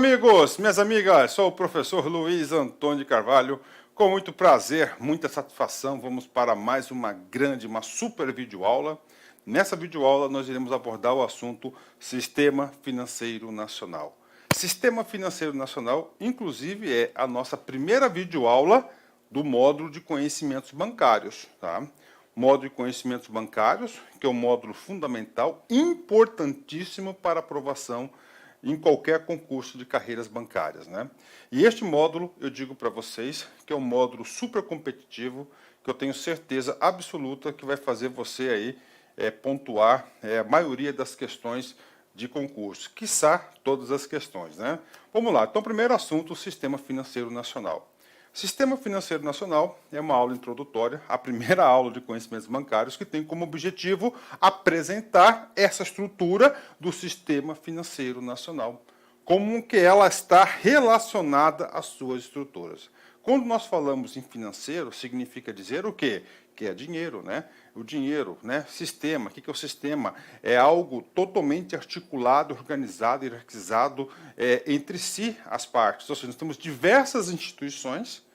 amigos, minhas amigas, sou o professor Luiz Antônio de Carvalho. Com muito prazer, muita satisfação, vamos para mais uma super videoaula. Nessa videoaula nós iremos abordar o assunto Sistema Financeiro Nacional. Sistema Financeiro Nacional, inclusive, é a nossa primeira videoaula do módulo de conhecimentos bancários, tá? Módulo de conhecimentos bancários, que é um módulo fundamental, importantíssimo para aprovação em qualquer concurso de carreiras bancárias, né? E este módulo, eu digo para vocês, que é um módulo super competitivo, que eu tenho certeza absoluta que vai fazer você aí pontuar a maioria das questões de concurso, quiçá todas as questões, né? Vamos lá, então, primeiro assunto, o Sistema Financeiro Nacional. Sistema Financeiro Nacional é uma aula introdutória, a primeira aula de conhecimentos bancários, que tem como objetivo apresentar essa estrutura do Sistema Financeiro Nacional, como que ela está relacionada às suas estruturas. Quando nós falamos em financeiro, significa dizer o quê? Que é dinheiro, né? O dinheiro, né? Sistema, o que é o sistema? É algo totalmente articulado, organizado, hierarquizado entre si as partes. Ou seja, nós temos diversas instituições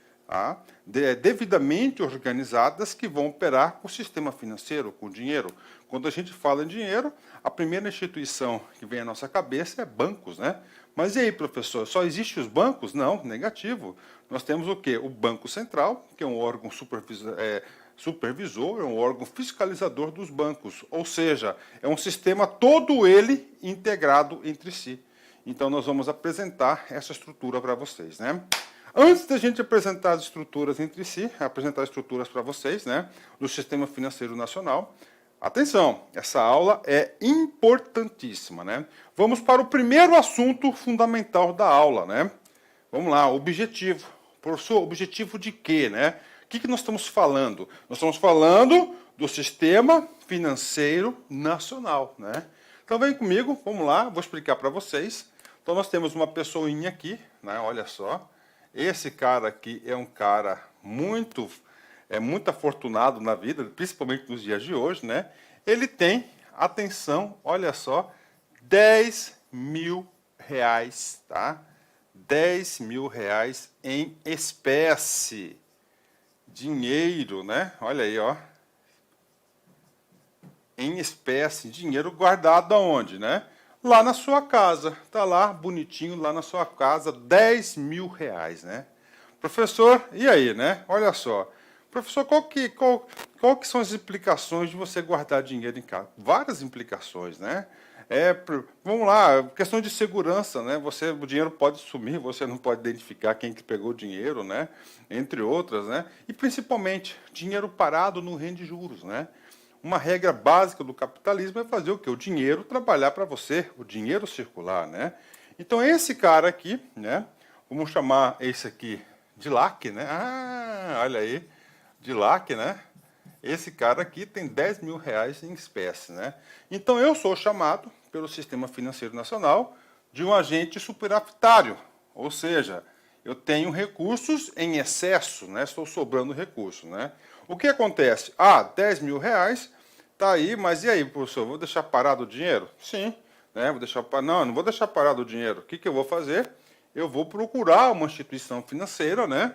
devidamente organizadas que vão operar com o sistema financeiro, com o dinheiro. Quando a gente fala em dinheiro, a primeira instituição que vem à nossa cabeça é bancos, né? Mas e aí, professor, só existem os bancos? Não, negativo. Nós temos o quê? O Banco Central, que é um órgão supervisor, é um órgão fiscalizador dos bancos, ou seja, é um sistema todo ele integrado entre si. Então, nós vamos apresentar essa estrutura para vocês, né? Antes da gente apresentar as estruturas entre si, apresentar as estruturas para vocês, né, do Sistema Financeiro Nacional, atenção, essa aula é importantíssima, né? Vamos para o primeiro assunto fundamental da aula, né? Vamos lá, objetivo. Professor, objetivo de quê, né? O que nós estamos falando? Nós estamos falando do Sistema Financeiro Nacional, né? Então vem comigo, vamos lá, vou explicar para vocês. Então nós temos uma pessoinha aqui, né? Olha só. Esse cara aqui é um cara muito afortunado na vida, principalmente nos dias de hoje, né? Ele tem, atenção, olha só, 10 mil reais, tá? 10 mil reais em espécie. Dinheiro, né? Olha aí, ó. Em espécie, dinheiro guardado aonde, né? Lá na sua casa, tá lá, bonitinho, lá na sua casa, 10 mil reais, né? Professor, e aí, né? Olha só. Professor, qual que são as implicações de você guardar dinheiro em casa? Várias implicações, né? Vamos lá, questão de segurança, né? O dinheiro pode sumir, você não pode identificar quem que pegou o dinheiro, né? Entre outras, né? E principalmente, dinheiro parado não rende juros, né? Uma regra básica do capitalismo é fazer o quê? O dinheiro trabalhar para você, o dinheiro circular, né? Então, esse cara aqui, né? Vamos chamar esse aqui de LAC, né? Ah, olha aí, de LAC, né? Esse cara aqui tem 10 mil reais em espécie, né? Então, eu sou chamado pelo Sistema Financeiro Nacional de um agente superavitário, ou seja, eu tenho recursos em excesso, né? Estou sobrando recursos, né? O que acontece? 10 mil reais, tá aí, mas e aí, professor, vou deixar parado o dinheiro? Sim, né? Não vou deixar parado o dinheiro. O que eu vou fazer? Eu vou procurar uma instituição financeira, né?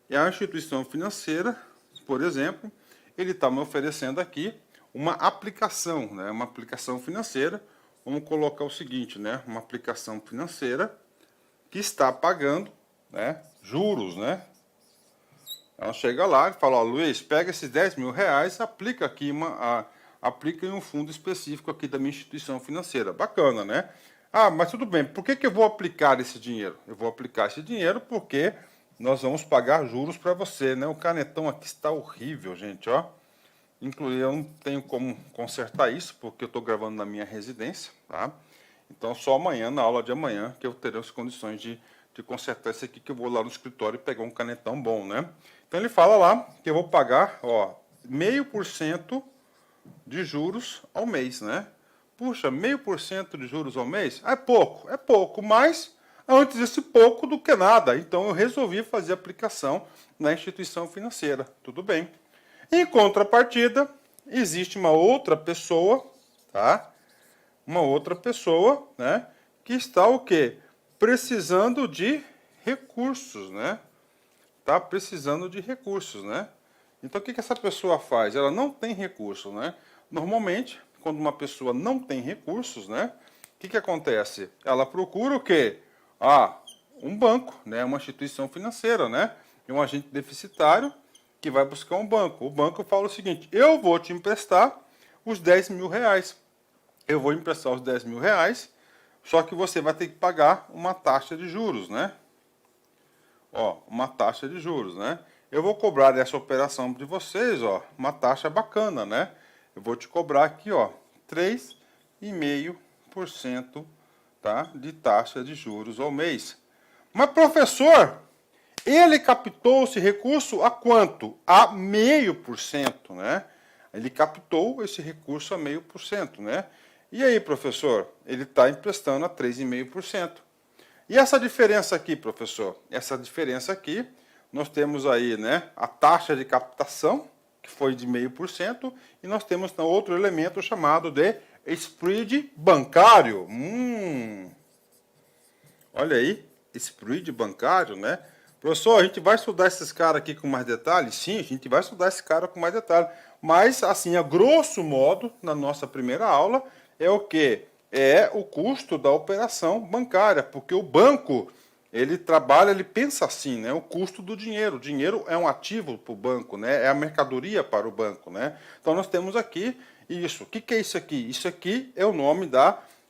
E a instituição financeira, por exemplo, ele está me oferecendo aqui uma aplicação, né? Uma aplicação financeira. Vamos colocar o seguinte, né? Uma aplicação financeira que está pagando, né, juros, né? Ela chega lá e fala, ó, Luiz, pega esses 10 mil reais, aplica aqui aplica em um fundo específico aqui da minha instituição financeira. Bacana, né? Mas tudo bem, por que eu vou aplicar esse dinheiro? Eu vou aplicar esse dinheiro porque nós vamos pagar juros para você, né? O canetão aqui está horrível, gente, ó. Inclusive, eu não tenho como consertar isso, porque eu estou gravando na minha residência, tá? Então, só amanhã, na aula de amanhã, que eu terei as condições de consertar isso aqui, que eu vou lá no escritório e pegar um canetão bom, né? Então, ele fala lá que eu vou pagar, ó, 0,5% de juros ao mês, né? Puxa, 0,5% de juros ao mês? É pouco, mas antes esse pouco do que nada. Então, eu resolvi fazer a aplicação na instituição financeira. Tudo bem. Em contrapartida, existe uma outra pessoa, tá? Uma outra pessoa, né? Que está o quê? precisando de recursos, né? Tá precisando de recursos, né? Então, o que essa pessoa faz? Ela não tem recursos, né? Normalmente, quando uma pessoa não tem recursos, né? O que acontece? Ela procura o quê? Um banco, né? Uma instituição financeira, né? E um agente deficitário que vai buscar um banco. O banco fala o seguinte: eu vou te emprestar os 10 mil reais. Eu vou emprestar os 10 mil reais, só que você vai ter que pagar uma taxa de juros, né? Uma taxa de juros, né? Eu vou cobrar dessa operação de vocês, uma taxa bacana, né? Eu vou te cobrar aqui, 3,5%, tá? De taxa de juros ao mês. Mas, professor, ele captou esse recurso a quanto? A 0,5%, né? Ele captou esse recurso a 0,5%, né? E aí, professor? Ele está emprestando a 3,5%. E essa diferença aqui, professor? Essa diferença aqui, nós temos aí, né, a taxa de captação, que foi de 0,5%, e nós temos outro elemento chamado de spread bancário. Olha aí, spread bancário, né? Professor, a gente vai estudar esses caras aqui com mais detalhes? Sim, a gente vai estudar esse cara com mais detalhes. Mas, assim, a grosso modo, na nossa primeira aula, é o quê? É o custo da operação bancária, porque o banco, ele trabalha, ele pensa assim, né? O custo do dinheiro. O dinheiro é um ativo para o banco, né? É a mercadoria para o banco, né? Então, nós temos aqui isso. O que é isso aqui? Isso aqui é o nome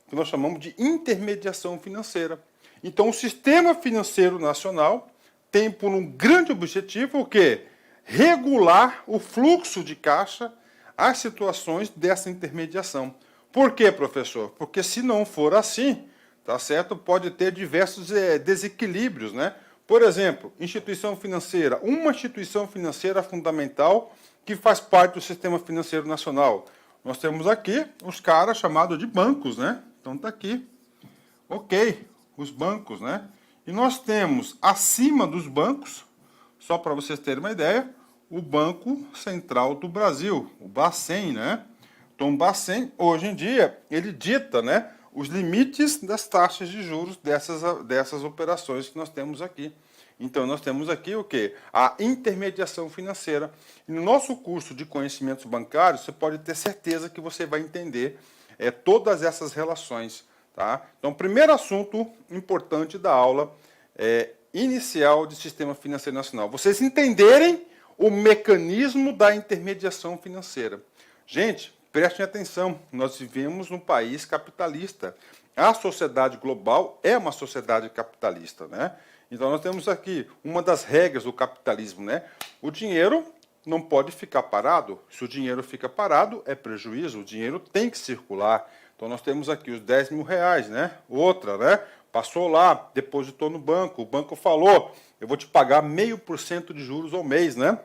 que nós chamamos de intermediação financeira. Então, o sistema financeiro nacional tem por um grande objetivo o quê? Regular o fluxo de caixa às situações dessa intermediação. Por quê, professor? Porque se não for assim, tá certo? Pode ter diversos desequilíbrios, né? Por exemplo, instituição financeira. Uma instituição financeira fundamental que faz parte do sistema financeiro nacional. Nós temos aqui os caras chamados de bancos, né? Então tá aqui. Ok, os bancos, né? E nós temos acima dos bancos, só para vocês terem uma ideia, o Banco Central do Brasil, o Bacen, né? Então, o Bacen, hoje em dia, ele dita, né, os limites das taxas de juros dessas operações que nós temos aqui. Então, nós temos aqui o quê? A intermediação financeira. E no nosso curso de conhecimentos bancários, você pode ter certeza que você vai entender todas essas relações. Tá? Então, primeiro assunto importante da aula inicial de Sistema Financeiro Nacional. Vocês entenderem o mecanismo da intermediação financeira. Gente, prestem atenção, nós vivemos num país capitalista. A sociedade global é uma sociedade capitalista, né? Então, nós temos aqui uma das regras do capitalismo, né? O dinheiro não pode ficar parado. Se o dinheiro fica parado, é prejuízo. O dinheiro tem que circular. Então, nós temos aqui os 10 mil reais, né? Outra, né? Passou lá, depositou no banco. O banco falou, eu vou te pagar 0,5% de juros ao mês, né?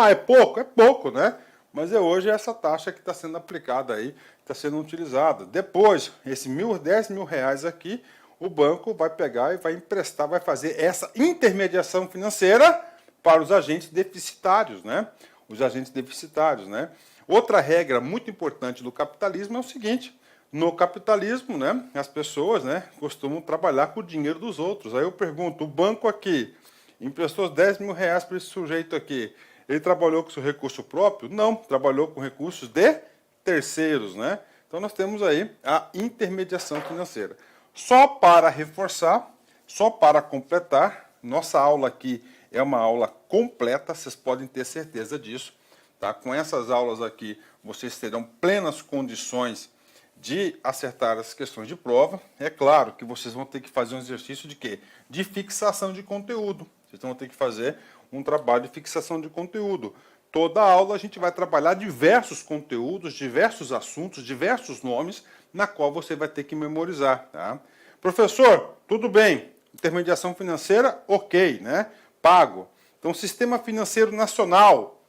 É pouco? É pouco, né? Mas hoje essa taxa que está sendo aplicada aí, está sendo utilizada. Depois, esse 10 mil reais aqui, o banco vai pegar e vai emprestar, vai fazer essa intermediação financeira para os agentes deficitários, né? Os agentes deficitários, né? Outra regra muito importante do capitalismo é o seguinte: no capitalismo, né, as pessoas, né, costumam trabalhar com o dinheiro dos outros. Aí eu pergunto, o banco aqui emprestou 10 mil reais para esse sujeito aqui. Ele trabalhou com seu recurso próprio? Não, trabalhou com recursos de terceiros, né? Então nós temos aí a intermediação financeira. Só para reforçar, só para completar, nossa aula aqui é uma aula completa, vocês podem ter certeza disso. Tá? Com essas aulas aqui, vocês terão plenas condições de acertar as questões de prova. É claro que vocês vão ter que fazer um exercício de quê? De fixação de conteúdo. Vocês vão ter que fazer um trabalho de fixação de conteúdo. Toda aula a gente vai trabalhar diversos conteúdos, diversos assuntos, diversos nomes, na qual você vai ter que memorizar. Tá? Professor, tudo bem. Intermediação financeira, ok, né? Pago. Então, o Sistema Financeiro Nacional,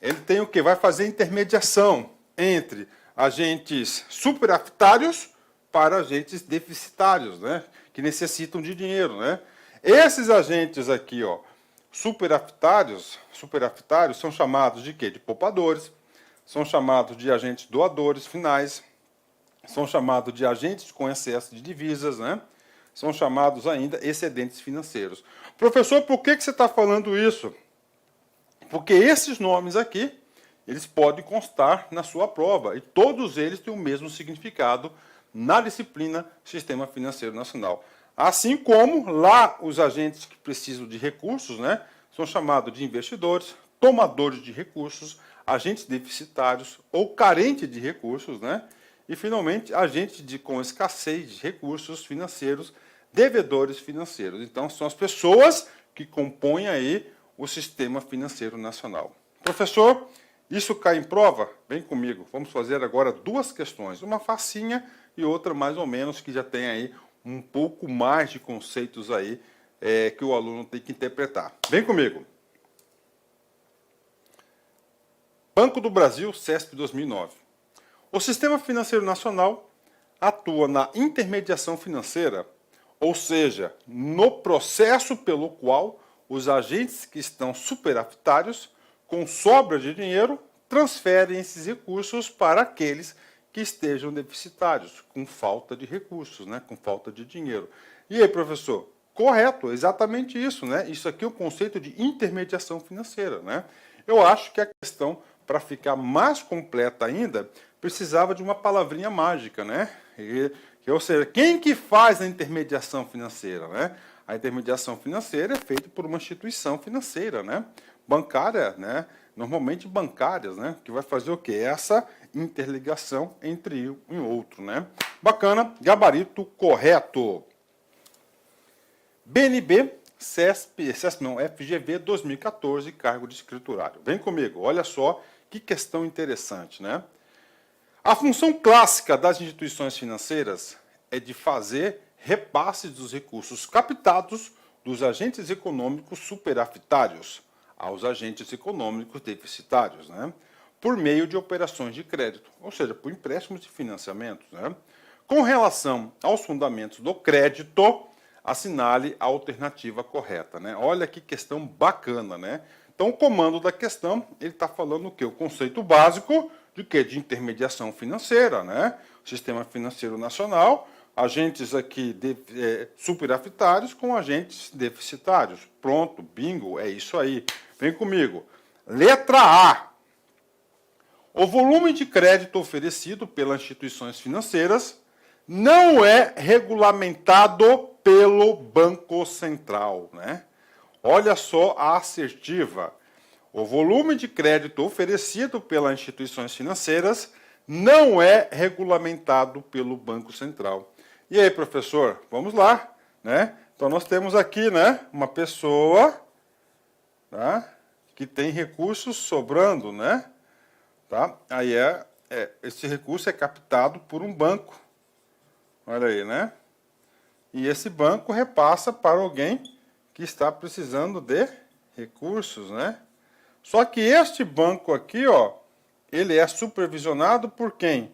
ele tem o quê? Vai fazer intermediação entre agentes superavitários para agentes deficitários, né? Que necessitam de dinheiro, né? Esses agentes aqui, superavitários são chamados de quê? De poupadores, são chamados de agentes doadores finais, são chamados de agentes com excesso de divisas, né? são chamados ainda excedentes financeiros. Professor, por que você está falando isso? Porque esses nomes aqui, eles podem constar na sua prova, e todos eles têm o mesmo significado na disciplina Sistema Financeiro Nacional. Assim como lá os agentes que precisam de recursos, né, são chamados de investidores, tomadores de recursos, agentes deficitários ou carentes de recursos, né, e finalmente agentes com escassez de recursos financeiros, devedores financeiros. Então são as pessoas que compõem aí o Sistema Financeiro Nacional. Professor, isso cai em prova? Vem comigo. Vamos fazer agora duas questões. Uma facinha e outra mais ou menos, que já tem aí um pouco mais de conceitos aí que o aluno tem que interpretar. Vem comigo. Banco do Brasil, CESP 2009. O Sistema Financeiro Nacional atua na intermediação financeira, ou seja, no processo pelo qual os agentes que estão superavitários, com sobra de dinheiro, transferem esses recursos para aqueles que estejam deficitários, com falta de recursos, né? Com falta de dinheiro. E aí, professor? Correto, exatamente isso, né? Isso aqui é o conceito de intermediação financeira, né? Eu acho que a questão, para ficar mais completa ainda, precisava de uma palavrinha mágica, né? Ou seja, quem que faz a intermediação financeira, né? A intermediação financeira é feita por uma instituição financeira, né? Bancária, né? Normalmente bancárias, né? Que vai fazer o quê? Essa interligação entre um e outro, né? Bacana, gabarito correto. BNB, FGV 2014, cargo de escriturário. Vem comigo, olha só que questão interessante, né? A função clássica das instituições financeiras é de fazer repasses dos recursos captados dos agentes econômicos superavitários aos agentes econômicos deficitários, né? Por meio de operações de crédito, ou seja, por empréstimos e financiamentos, né? Com relação aos fundamentos do crédito, assinale a alternativa correta, né? Olha que questão bacana, né? Então, o comando da questão, ele está falando o quê? O conceito básico de quê? De intermediação financeira, né? Sistema Financeiro Nacional, agentes aqui superavitários com agentes deficitários. Pronto, bingo, é isso aí. Vem comigo. Letra A. O volume de crédito oferecido pelas instituições financeiras não é regulamentado pelo Banco Central, né? Olha só a assertiva. O volume de crédito oferecido pelas instituições financeiras não é regulamentado pelo Banco Central. E aí, professor? Vamos lá, né? Então nós temos aqui, né, uma pessoa, tá, que tem recursos sobrando, né? Tá? Aí esse recurso é captado por um banco. Olha aí, né? E esse banco repassa para alguém que está precisando de recursos, né? Só que este banco aqui, ó, ele é supervisionado por quem?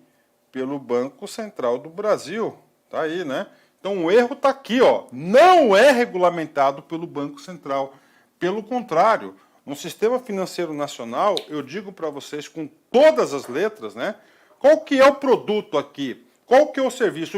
Pelo Banco Central do Brasil. Tá aí, né? Então o erro está aqui, ó. Não é regulamentado pelo Banco Central. Pelo contrário, no Sistema Financeiro Nacional, eu digo para vocês com todas as letras, né? Qual que é o produto aqui? Qual que é o serviço?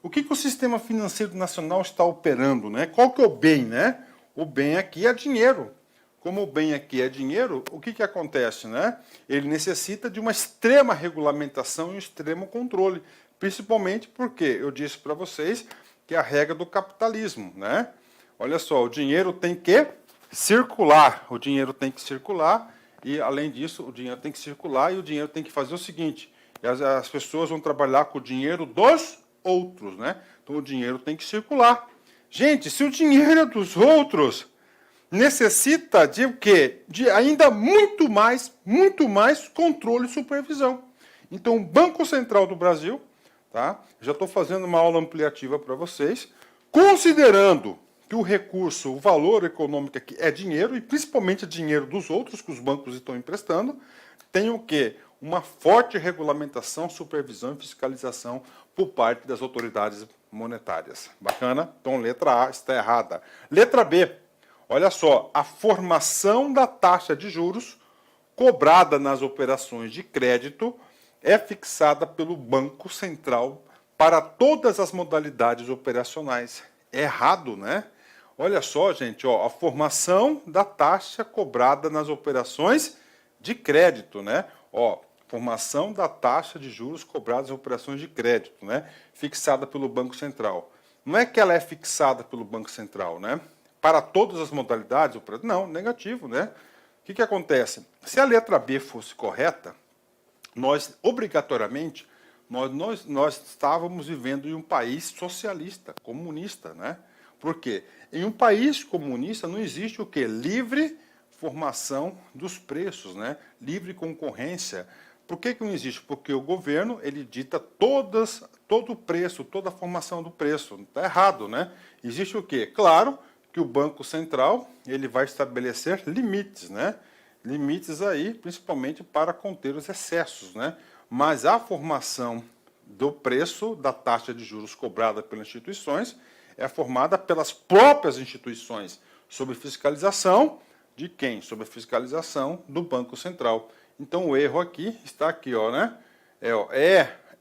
O que o Sistema Financeiro Nacional está operando, né? Qual que é o bem, né? O bem aqui é dinheiro. Como o bem aqui é dinheiro, o que acontece, né? Ele necessita de uma extrema regulamentação e um extremo controle. Principalmente porque eu disse para vocês que é a regra do capitalismo, né? Olha só, o dinheiro tem que circular. O dinheiro tem que circular e, além disso, o dinheiro tem que circular e o dinheiro tem que fazer o seguinte. As pessoas vão trabalhar com o dinheiro dos outros, né? Então, o dinheiro tem que circular. Gente, se o dinheiro é dos outros, necessita de o quê? De ainda muito mais controle e supervisão. Então, o Banco Central do Brasil, tá? Já estou fazendo uma aula ampliativa para vocês, considerando que o recurso, o valor econômico aqui é dinheiro, e principalmente dinheiro dos outros que os bancos estão emprestando, tem o quê? Uma forte regulamentação, supervisão e fiscalização por parte das autoridades monetárias. Bacana? Então, letra A está errada. Letra B. Olha só, a formação da taxa de juros cobrada nas operações de crédito é fixada pelo Banco Central para todas as modalidades operacionais. É errado, né? Olha só, gente, ó, a formação da taxa cobrada nas operações de crédito, né? Ó, formação da taxa de juros cobrada nas operações de crédito, né? Fixada pelo Banco Central. Não é que ela é fixada pelo Banco Central, né? Para todas as modalidades, não, negativo, né? O que acontece? Se a letra B fosse correta, nós, obrigatoriamente, nós estávamos vivendo em um país socialista, comunista, né? Por quê? Em um país comunista não existe o quê? Livre formação dos preços, né? Livre concorrência. Por que não existe? Porque o governo ele dita todo o preço, toda a formação do preço. Está errado, né? Existe o quê? Claro que o Banco Central ele vai estabelecer limites, né? Limites aí, principalmente para conter os excessos, né? Mas a formação do preço da taxa de juros cobrada pelas instituições é formada pelas próprias instituições, sob fiscalização de quem? Sob a fiscalização do Banco Central. Então o erro aqui está aqui, ó, né?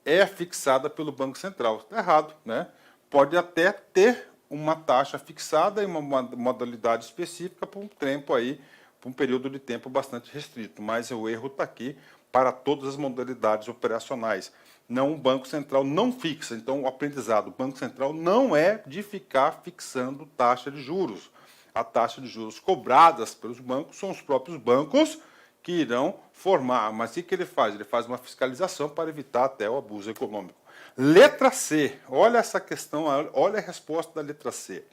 É fixada pelo Banco Central. Está errado, né? Pode até ter uma taxa fixada em uma modalidade específica por um tempo aí, por um período de tempo bastante restrito, mas o erro está aqui para todas as modalidades operacionais. Não, o Banco Central não fixa. Então, o aprendizado, o Banco Central não é de ficar fixando taxa de juros. A taxa de juros cobradas pelos bancos são os próprios bancos que irão formar. Mas o que ele faz? Ele faz uma fiscalização para evitar até o abuso econômico. Letra C. Olha essa questão, olha a resposta da letra C.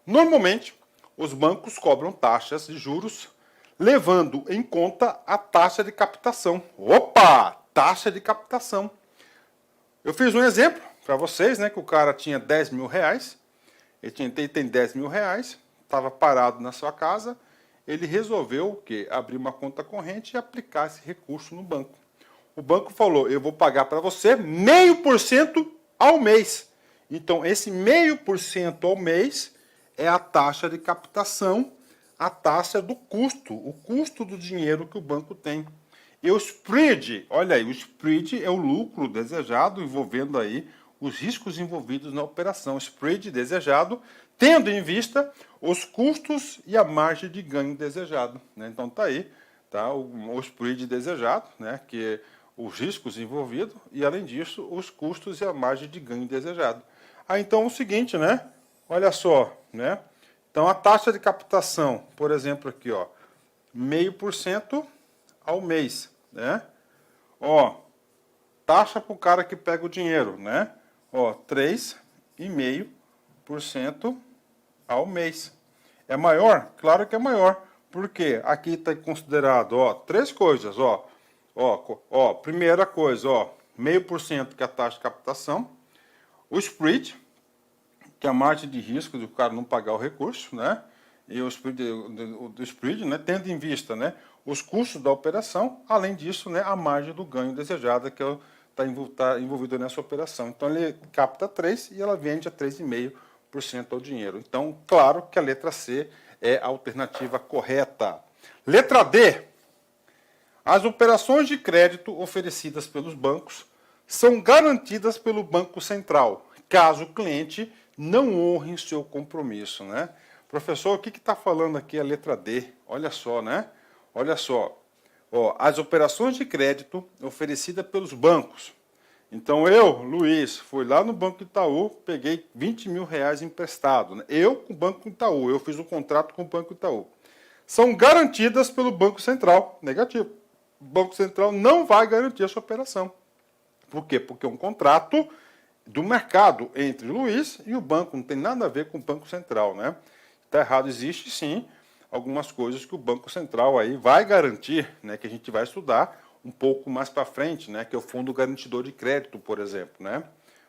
Normalmente, os bancos cobram taxas de juros levando em conta a taxa de captação. Opa! Taxa de captação. Eu fiz um exemplo para vocês, né? Que o cara tinha 10 mil reais, ele tem 10 mil reais, estava parado na sua casa, ele resolveu o quê? Abrir uma conta corrente e aplicar esse recurso no banco. O banco falou, eu vou pagar para você 0,5% ao mês. Então, esse 0,5% ao mês é a taxa de captação, a taxa do custo, o custo do dinheiro que o banco tem. E o spread, olha aí, o spread é o lucro desejado envolvendo aí os riscos envolvidos na operação. Spread desejado, tendo em vista os custos e a margem de ganho desejado, né? Então tá aí, tá o spread desejado, né? Que é os riscos envolvidos e além disso os custos e a margem de ganho desejado. Aí então é o seguinte, né? Olha só, né? Então a taxa de captação, por exemplo aqui, ó, 0,5% ao mês, né? Ó, taxa para o cara que pega o dinheiro, né? Ó, 3,5% ao mês. É maior? Claro que é maior. Porque aqui está considerado, ó, três coisas, ó. Ó, primeira coisa, ó, 0,5% que é a taxa de captação, o spread, que é a margem de risco do cara não pagar o recurso, né? E o spread, né, tendo em vista, né, os custos da operação, além disso, né, a margem do ganho desejada que está envolvida nessa operação. Então, ele capta 3 e ela vende a 3,5% ao dinheiro. Então, claro que a letra C é a alternativa correta. Letra D. As operações de crédito oferecidas pelos bancos são garantidas pelo Banco Central, caso o cliente não honre seu compromisso, né? Professor, o que está falando aqui a letra D? Olha só, né? Olha só. Ó, as operações de crédito oferecidas pelos bancos. Então eu, Luiz, fui lá no Banco Itaú, peguei 20 mil reais emprestado, né? Eu com o Banco Itaú, eu fiz um contrato com o Banco Itaú. São garantidas pelo Banco Central. Negativo. O Banco Central não vai garantir essa operação. Por quê? Porque é um contrato do mercado entre o Luiz e o banco, não tem nada a ver com o Banco Central, né? Está errado, existe sim algumas coisas que o Banco Central aí vai garantir, né, que a gente vai estudar um pouco mais para frente, né, que é o Fundo Garantidor de Crédito, por exemplo, né?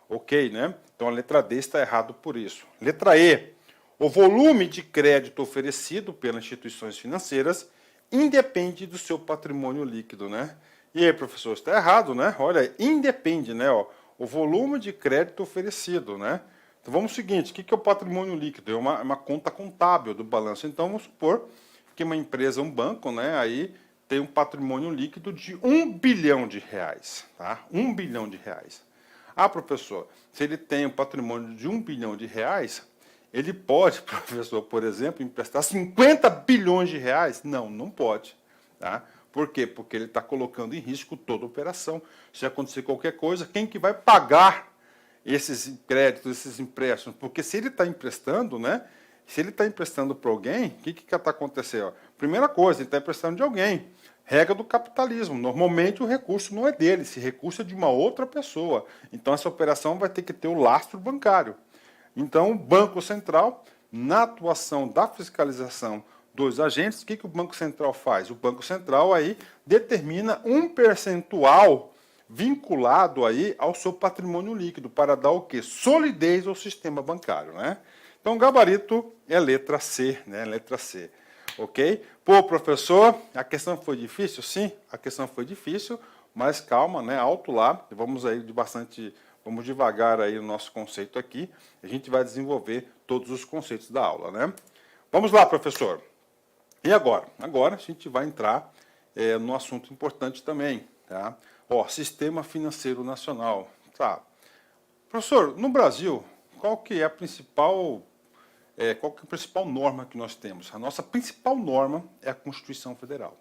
Ok, né? Então a letra D está errado por isso. Letra E. O volume de crédito oferecido pelas instituições financeiras independe do seu patrimônio líquido, né? E aí, professor, está errado, né? Olha, independe, né? Ó, o volume de crédito oferecido, né? Então vamos ao seguinte, o que é o patrimônio líquido? É uma conta contábil do balanço. Então vamos supor que uma empresa, um banco, né, aí tem um patrimônio líquido de 1 bilhão de reais, tá? 1 bilhão de reais. Ah, professor, se ele tem um patrimônio de R$ 1 bilhão, ele pode, professor, por exemplo, emprestar 50 bilhões de reais? Não, não pode. Tá? Por quê? Porque ele está colocando em risco toda a operação. Se acontecer qualquer coisa, quem que vai pagar esses créditos, esses empréstimos? Porque se ele está emprestando, né? Se ele está emprestando para alguém, o que está acontecendo? Primeira coisa, ele está emprestando de alguém. Regra do capitalismo. Normalmente o recurso não é dele, esse recurso é de uma outra pessoa. Então essa operação vai ter que ter o lastro bancário. Então o Banco Central, na atuação da fiscalização dos agentes, o que o Banco Central faz? O Banco Central aí determina um percentual vinculado aí ao seu patrimônio líquido para dar o quê? Solidez ao sistema bancário, né? Então o gabarito é letra C, né? Letra C. Ok? Pô, professor, a questão foi difícil? Sim, a questão foi difícil, mas calma, né? Alto lá, vamos aí vamos devagar aí no nosso conceito aqui, a gente vai desenvolver todos os conceitos da aula, né? Vamos lá, professor. E agora? Agora a gente vai entrar no assunto importante também, tá? Ó, Sistema Financeiro Nacional. Tá. Professor, no Brasil, qual que é a principal norma que nós temos? A nossa principal norma é a Constituição Federal.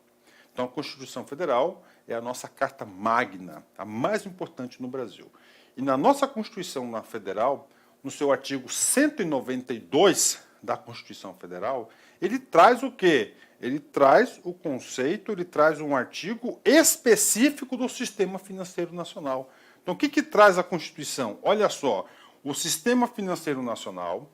Então, a Constituição Federal é a nossa carta magna, a mais importante no Brasil. E na nossa Constituição Federal, no seu artigo 192 da Constituição Federal, ele traz o quê? Ele traz o conceito, ele traz um artigo específico do Sistema Financeiro Nacional. Então, o que traz a Constituição? Olha só, o Sistema Financeiro Nacional,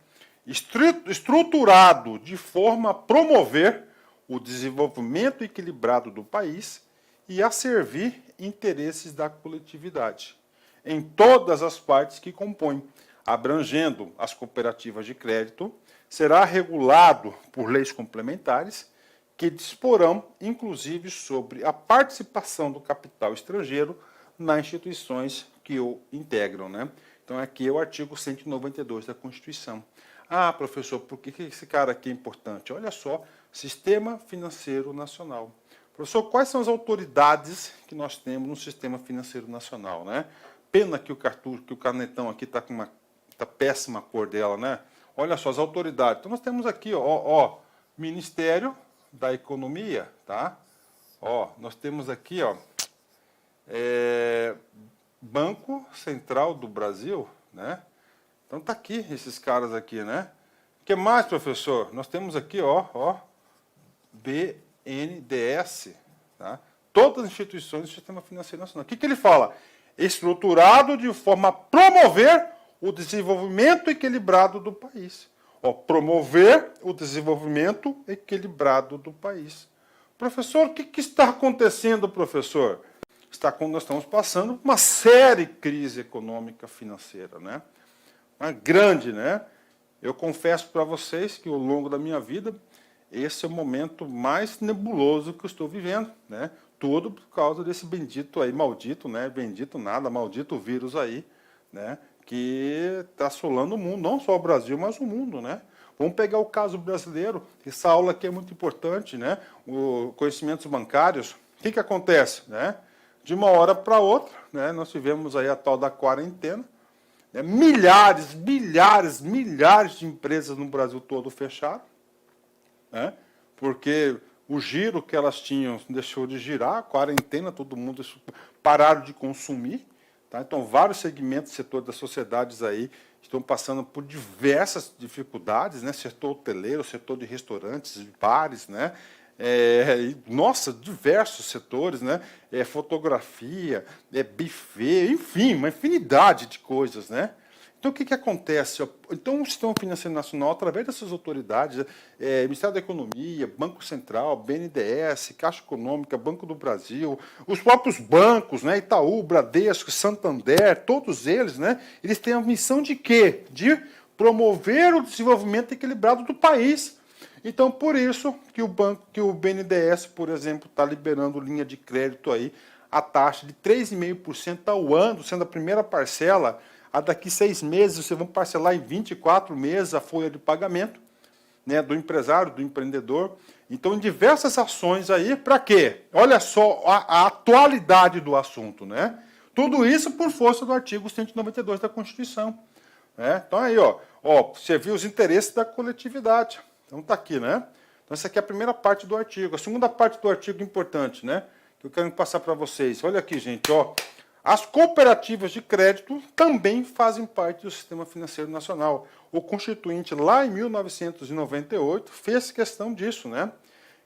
estruturado de forma a promover o desenvolvimento equilibrado do país e a servir interesses da coletividade, em todas as partes que compõem, abrangendo as cooperativas de crédito, será regulado por leis complementares que disporão, inclusive, sobre a participação do capital estrangeiro nas instituições que o integram, né? Então, aqui é o artigo 192 da Constituição. Ah, professor, por que esse cara aqui é importante? Olha só, Sistema Financeiro Nacional. Professor, quais são as autoridades que nós temos no Sistema Financeiro Nacional, né? Pena que o canetão aqui está com tá péssima a cor dela, né? Olha só, as autoridades. Então, nós temos aqui, ó, Ministério da Economia, tá? Ó, nós temos aqui, ó, Banco Central do Brasil, né? Então tá aqui esses caras aqui, né? O que mais, professor? Nós temos aqui, ó, BNDES, tá? Todas as instituições do Sistema Financeiro Nacional. O que ele fala? Estruturado de forma a promover o desenvolvimento equilibrado do país. Ó, promover o desenvolvimento equilibrado do país. Professor, o que está acontecendo, professor? Nós estamos passando por uma séria crise econômica financeira, né? Uma grande, né? Eu confesso para vocês que ao longo da minha vida, esse é o momento mais nebuloso que eu estou vivendo, né? Tudo por causa desse bendito aí, maldito, né? Bendito nada, maldito vírus aí, né? Que está assolando o mundo, não só o Brasil, mas o mundo, né? Vamos pegar o caso brasileiro, essa aula aqui é muito importante, né? Os conhecimentos bancários, o que acontece, né? De uma hora para outra, né? Nós tivemos aí a tal da quarentena, né? Milhares de empresas no Brasil todo fecharam, né? Porque o giro que elas tinham deixou de girar, a quarentena, todo mundo pararam de consumir. Tá? Então, vários segmentos, setores das sociedades aí estão passando por diversas dificuldades, né? Setor hoteleiro, setor de restaurantes, de bares, né? Nossa, diversos setores, né? Fotografia, buffet, enfim, uma infinidade de coisas, né? Então, o que acontece? Então, o Sistema Financeiro Nacional, através dessas autoridades, Ministério da Economia, Banco Central, BNDES, Caixa Econômica, Banco do Brasil, os próprios bancos, né, Itaú, Bradesco, Santander, todos eles, né, eles têm a missão de quê? De promover o desenvolvimento equilibrado do país. Então, por isso que o BNDES, por exemplo, está liberando linha de crédito aí, a taxa de 3,5% ao ano, sendo a primeira parcela. Daqui 6 meses, vocês vão parcelar em 24 meses a folha de pagamento, né, do empresário, do empreendedor. Então, em diversas ações aí, para quê? Olha só a atualidade do assunto, né? Tudo isso por força do artigo 192 da Constituição. Né? Então aí, você viu os interesses da coletividade. Então está aqui, né? Então essa aqui é a primeira parte do artigo. A segunda parte do artigo importante, né? Que eu quero passar para vocês. Olha aqui, gente, As cooperativas de crédito também fazem parte do sistema financeiro nacional. O Constituinte, lá em 1998, fez questão disso, né?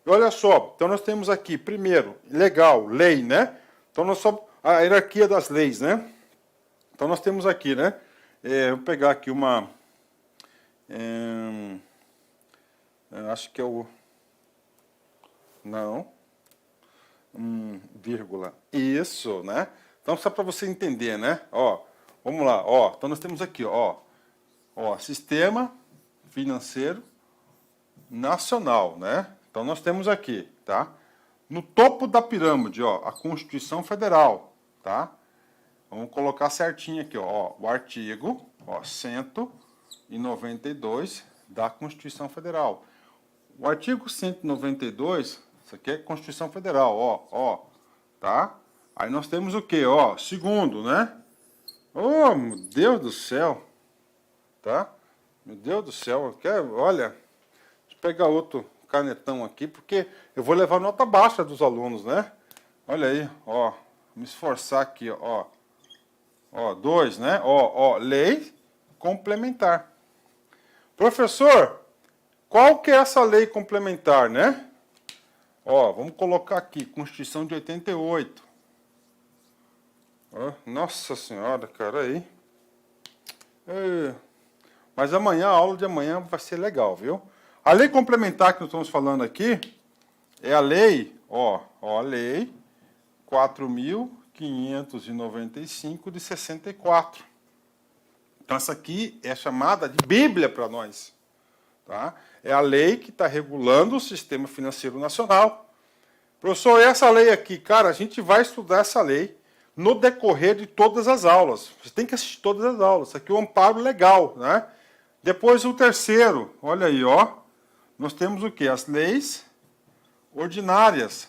E olha só, então nós temos aqui, primeiro, legal, lei, né? Então nós só a hierarquia das leis, né? Então nós temos aqui, né? Vou pegar aqui uma... acho que é o... Não. Vírgula. Isso, né? Então, só para você entender, né? Vamos lá. Então nós temos aqui, Sistema Financeiro Nacional, né? Então nós temos aqui, tá? No topo da pirâmide, a Constituição Federal, tá? Vamos colocar certinho aqui, o artigo, 192 da Constituição Federal. O artigo 192, isso aqui é Constituição Federal, tá? Aí nós temos o quê? Segundo, né? Oh, meu Deus do céu, tá? Meu Deus do céu, olha, deixa eu pegar outro canetão aqui, porque eu vou levar nota baixa dos alunos, né? Olha aí, me esforçar aqui, 2, né? Lei complementar. Professor, qual que é essa lei complementar, né? Vamos colocar aqui, Constituição de 88. Nossa Senhora, cara, aí. Mas amanhã, a aula de amanhã vai ser legal, viu? A lei complementar que nós estamos falando aqui é a lei, a lei 4.595 de 64. Então essa aqui é chamada de Bíblia para nós, tá? É a lei que está regulando o sistema financeiro nacional. Professor, essa lei aqui, cara, a gente vai estudar essa lei no decorrer de todas as aulas. Você tem que assistir todas as aulas. Isso aqui é um amparo legal, né? Depois o terceiro, olha aí, nós temos o quê? As leis ordinárias.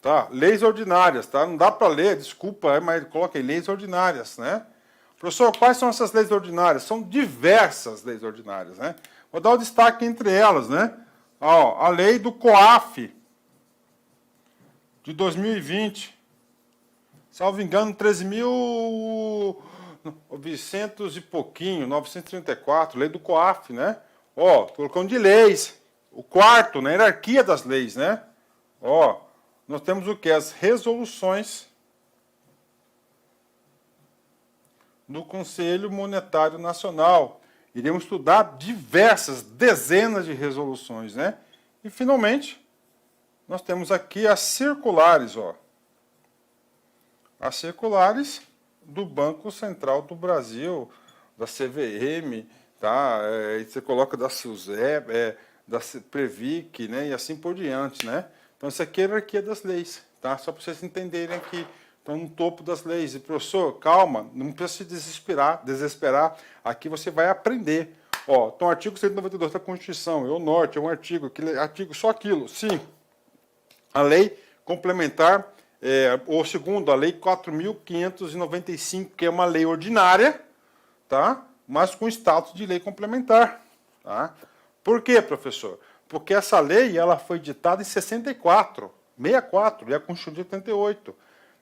Tá, leis ordinárias, tá? Não dá para ler, desculpa, mas coloquei leis ordinárias, né? Professor, quais são essas leis ordinárias? São diversas leis ordinárias, né? Vou dar o destaque entre elas, né? A lei do COAF, de 2020. Salvo engano, 13.900 e pouquinho, 934, lei do COAF, né? Colocando de leis. O quarto, na hierarquia das leis, né? Nós temos o que? As resoluções do Conselho Monetário Nacional. Iremos estudar dezenas de resoluções, né? E, finalmente, nós temos aqui as circulares, As circulares do Banco Central do Brasil, da CVM, tá? Você coloca da SUSEP, da Previc, né? E assim por diante, né? Então, isso aqui é a hierarquia das leis, tá? Só para vocês entenderem aqui. Então, no topo das leis. E, professor, calma, não precisa se desesperar. Aqui você vai aprender. Então, o artigo 192 da Constituição, é o norte, é um artigo, só aquilo. Sim, a lei complementar, ou segundo, a lei 4.595, que é uma lei ordinária, tá? Mas com status de lei complementar. Tá? Por quê, professor? Porque essa lei ela foi ditada em 64, e a Constituição de 88.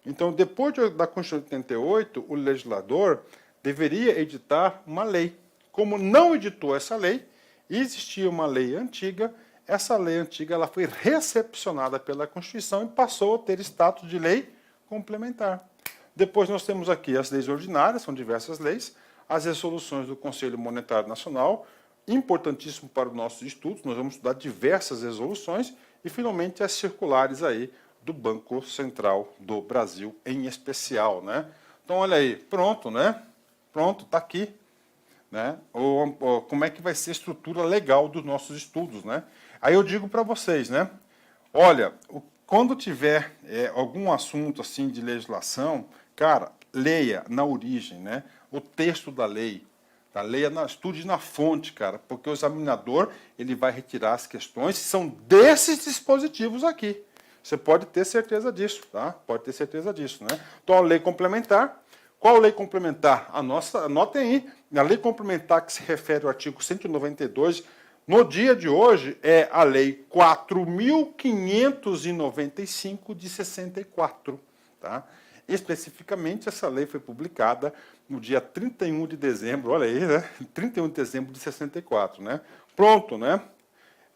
Então, depois da Constituição de 88, o legislador deveria editar uma lei. Como não editou essa lei, existia uma lei antiga, essa lei antiga ela foi recepcionada pela Constituição e passou a ter status de lei complementar. Depois nós temos aqui as leis ordinárias, são diversas leis, as resoluções do Conselho Monetário Nacional, importantíssimo para os nossos estudos, nós vamos estudar diversas resoluções, e finalmente as circulares aí do Banco Central do Brasil em especial, né? Então olha aí, pronto, né? Pronto, está aqui, né? Como é que vai ser a estrutura legal dos nossos estudos, né? Aí eu digo para vocês, né? Olha, quando tiver algum assunto assim de legislação, cara, leia na origem, né? O texto da lei. Tá? Leia, estude na fonte, cara, porque o examinador ele vai retirar as questões que são desses dispositivos aqui. Você pode ter certeza disso, tá? Pode ter certeza disso, né? Então, a lei complementar. Qual lei complementar? Anotem aí, a lei complementar que se refere ao artigo 192, no dia de hoje, é a lei 4.595 de 64, tá? Especificamente, essa lei foi publicada no dia 31 de dezembro, olha aí, né? 31 de dezembro de 64, né? Pronto, né?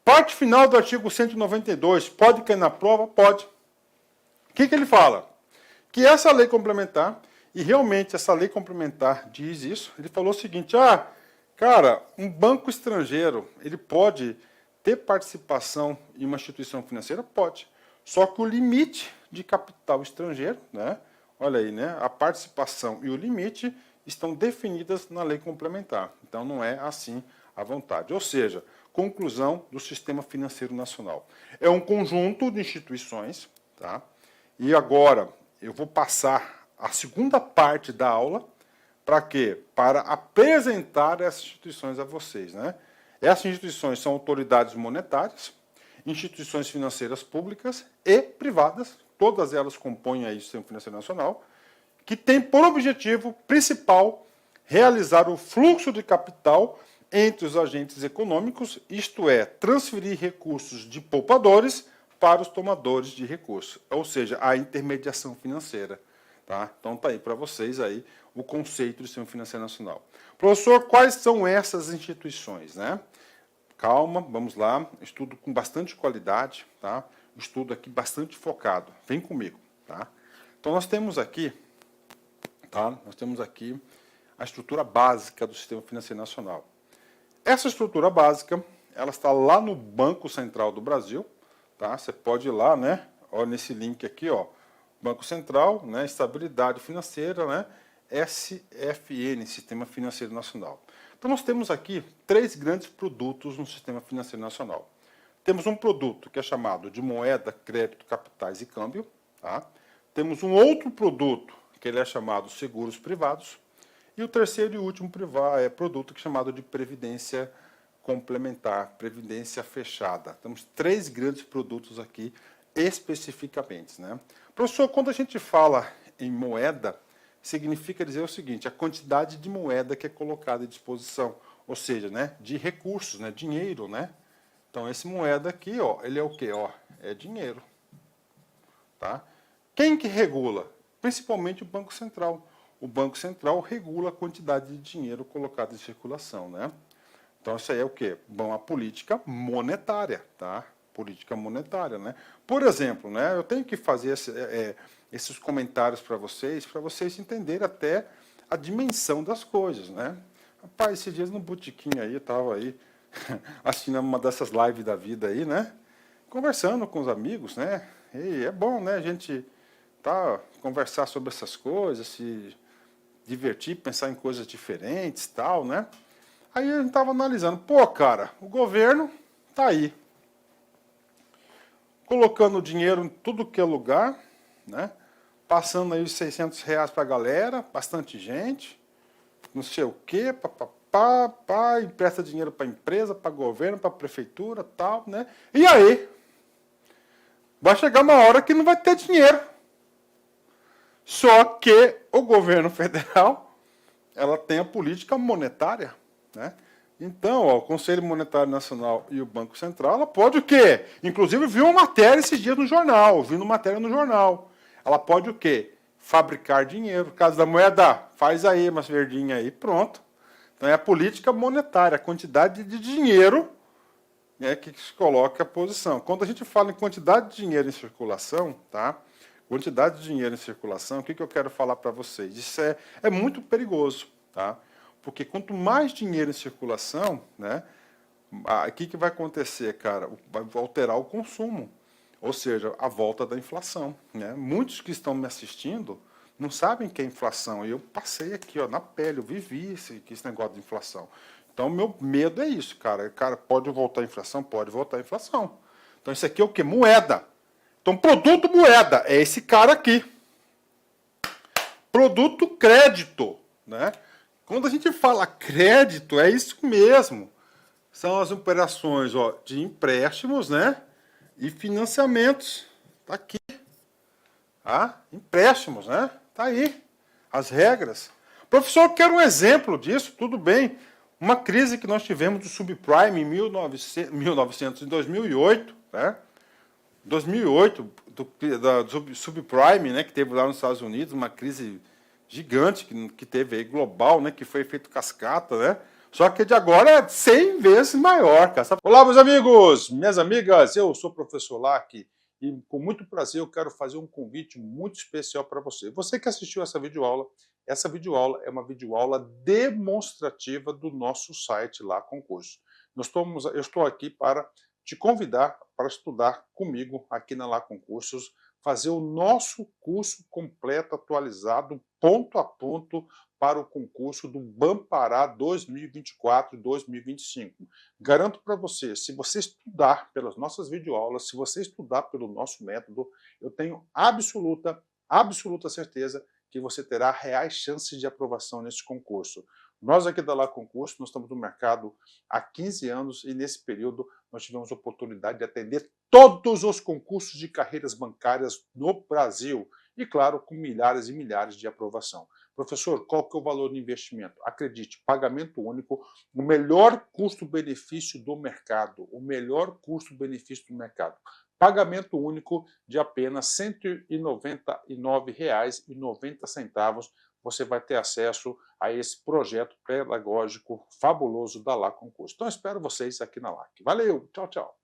Parte final do artigo 192, pode cair na prova? Pode. O que ele fala? Que essa lei complementar, e realmente essa lei complementar diz isso, ele falou o seguinte, cara, um banco estrangeiro, ele pode ter participação em uma instituição financeira? Pode. Só que o limite de capital estrangeiro, né? Olha aí, né? A participação e o limite estão definidas na lei complementar. Então, não é assim à vontade. Ou seja, conclusão do sistema financeiro nacional. É um conjunto de instituições, tá? E agora, eu vou passar a segunda parte da aula, para quê? Para apresentar essas instituições a vocês, né? Essas instituições são autoridades monetárias, instituições financeiras públicas e privadas, todas elas compõem aí o Sistema Financeiro Nacional, que tem por objetivo principal realizar o fluxo de capital entre os agentes econômicos, isto é, transferir recursos de poupadores para os tomadores de recursos, ou seja, a intermediação financeira. Tá? Então está aí para vocês aí o conceito do Sistema Financeiro Nacional. Professor, quais são essas instituições, né? Calma, vamos lá, estudo com bastante qualidade, tá? Estudo aqui bastante focado. Vem comigo, tá? Então nós temos aqui, tá? Nós temos aqui a estrutura básica do Sistema Financeiro Nacional. Essa estrutura básica, ela está lá no Banco Central do Brasil, tá? Você pode ir lá, né? Olha nesse link aqui, ó. Banco Central, né? Estabilidade Financeira, né? SFN, Sistema Financeiro Nacional. Então, nós temos aqui três grandes produtos no Sistema Financeiro Nacional. Temos um produto que é chamado de moeda, crédito, capitais e câmbio. Tá? Temos um outro produto que ele é chamado seguros privados. E o terceiro e último produto que é chamado de previdência complementar, previdência fechada. Temos três grandes produtos aqui especificamente, né? Professor, quando a gente fala em moeda, significa dizer o seguinte, a quantidade de moeda que é colocada à disposição, ou seja, né, de recursos, né, dinheiro, né? Então, esse moeda aqui, ó, ele é o quê? Ó, é dinheiro. Tá? Quem que regula? Principalmente o Banco Central. O Banco Central regula a quantidade de dinheiro colocado em circulação, né? Então, isso aí é o quê? Bom, a política monetária, tá? Política monetária, né? Por exemplo, né, eu tenho que fazer esses comentários para vocês entenderem até a dimensão das coisas, né? Rapaz, esses dias no botequim aí, eu estava aí assistindo uma dessas lives da vida aí, né? Conversando com os amigos, né? E é bom, né, a gente conversar sobre essas coisas, se divertir, pensar em coisas diferentes, tal, né? Aí a gente estava analisando, pô, cara, o governo tá aí, colocando dinheiro em tudo que é lugar, né? Passando aí os R$600 para a galera, bastante gente, não sei o quê, empresta dinheiro para a empresa, para o governo, para a prefeitura, tal, né? E aí, vai chegar uma hora que não vai ter dinheiro. Só que o governo federal, ela tem a política monetária, né? Então, ó, o Conselho Monetário Nacional e o Banco Central, ela pode o quê? Inclusive, viu uma matéria esses dias no jornal, vindo matéria no jornal. Ela pode o quê? Fabricar dinheiro. No caso da moeda, faz aí umas verdinhas aí, pronto. Então, é a política monetária, a quantidade de dinheiro, né, que se coloca a posição. Quando a gente fala em quantidade de dinheiro em circulação, tá? Quantidade de dinheiro em circulação, o que eu quero falar para vocês? Isso é muito perigoso, tá? Porque quanto mais dinheiro em circulação, né, o que vai acontecer, cara? Vai alterar o consumo, ou seja, a volta da inflação, né? Muitos que estão me assistindo não sabem o que é inflação, e eu passei aqui, ó, na pele, eu vivi esse negócio de inflação. Então, meu medo é isso, cara. Cara, pode voltar a inflação? Pode voltar a inflação. Então, isso aqui é o quê? Moeda. Então, produto moeda é esse cara aqui. Produto crédito, né? Quando a gente fala crédito, é isso mesmo. São as operações, ó, de empréstimos, né? E financiamentos. Tá aqui. Ah, empréstimos, né? Tá aí. As regras. Professor, eu quero um exemplo disso. Tudo bem. Uma crise que nós tivemos do subprime em 1900, em 2008, né? 2008, do subprime, né, que teve lá nos Estados Unidos, uma crise gigante que teve aí, global, né, que foi efeito cascata, né? Só que de agora é 100 vezes maior, cara. Olá, meus amigos, minhas amigas, eu sou o professor Lac e com muito prazer eu quero fazer um convite muito especial para você. Você que assistiu essa videoaula é uma videoaula demonstrativa do nosso site lá, concurso. Eu estou aqui para te convidar para estudar comigo aqui na Lá Concursos, fazer o nosso curso completo, atualizado, ponto a ponto, para o concurso do Bampará 2024 e 2025. Garanto para você, se você estudar pelas nossas videoaulas, se você estudar pelo nosso método, eu tenho absoluta certeza que você terá reais chances de aprovação nesse concurso. Nós aqui da Lá Concurso, nós estamos no mercado há 15 anos e nesse período nós tivemos a oportunidade de atender todos os concursos de carreiras bancárias no Brasil e, claro, com milhares e milhares de aprovação. Professor, qual que é o valor do investimento? Acredite, pagamento único, o melhor custo-benefício do mercado, o melhor custo-benefício do mercado. Pagamento único de apenas R$ 199,90. Você vai ter acesso a esse projeto pedagógico fabuloso da Lá Concurso. Então, espero vocês aqui na LAC. Valeu, tchau, tchau.